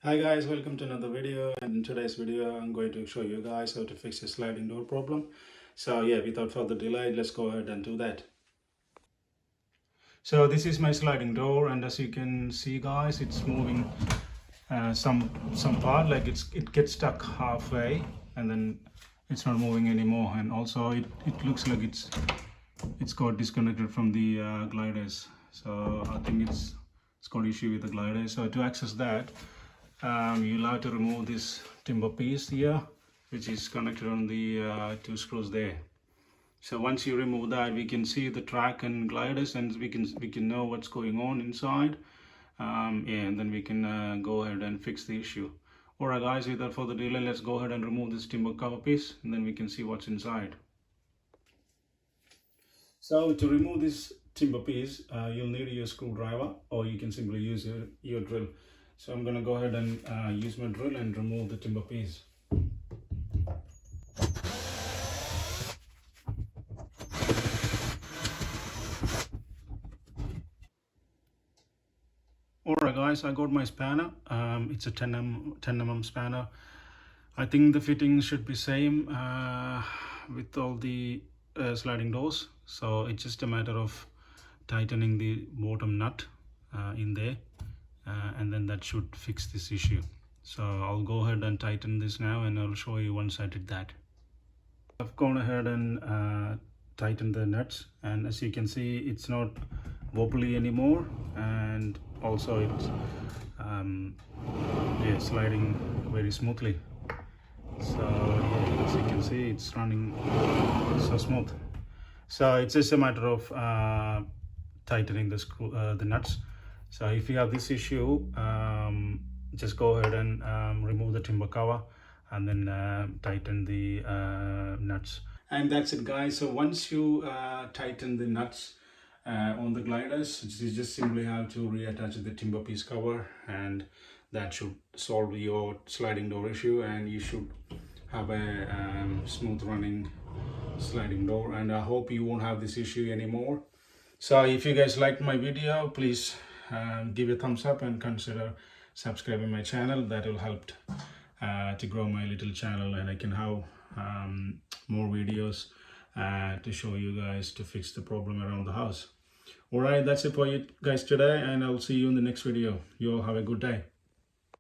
Hi guys, welcome to another video, and in today's video I'm going to show you guys how to fix a sliding door problem. So yeah, without further delay, let's go ahead and do that. So this is my sliding door, and as you can see guys, it's moving some part, like it gets stuck halfway and then it's not moving anymore, and also it looks like it's got disconnected from the gliders. So I think it's got issue with the glider. So to access that, you'll have to remove this timber piece here, which is connected on the two screws there. So once you remove that, we can see the track and gliders, and we can know what's going on inside. Yeah, and then we can go ahead and fix the issue. Alright guys, without further delay, let's go ahead and remove this timber cover piece, and then we can see what's inside. So to remove this timber piece, you'll need your screwdriver, or you can simply use your drill. So I'm going to go ahead and use my drill and remove the timber piece. Alright guys, I got my spanner. It's a 10 mm spanner. I think the fittings should be same with all the sliding doors. So it's just a matter of tightening the bottom nut in there, and then that should fix this issue. So I'll go ahead and tighten this now, and I'll show you once I did that. I've gone ahead and tightened the nuts, and as you can see, it's not wobbly anymore, and also it's yeah, sliding very smoothly. So yeah, as you can see, it's running so smooth. So it's just a matter of tightening the nuts. So if you have this issue, just go ahead and remove the timber cover, and then tighten the nuts. And that's it guys. So once you tighten the nuts on the gliders, you just simply have to reattach the timber piece cover, and that should solve your sliding door issue, and you should have a smooth running sliding door. And I hope you won't have this issue anymore. So if you guys liked my video, please give a thumbs up and consider subscribing my channel. That will help to grow my little channel, and I can have more videos to show you guys to fix the problem around the house. Alright, that's it for you guys today, and I'll see you in the next video. You all have a good day.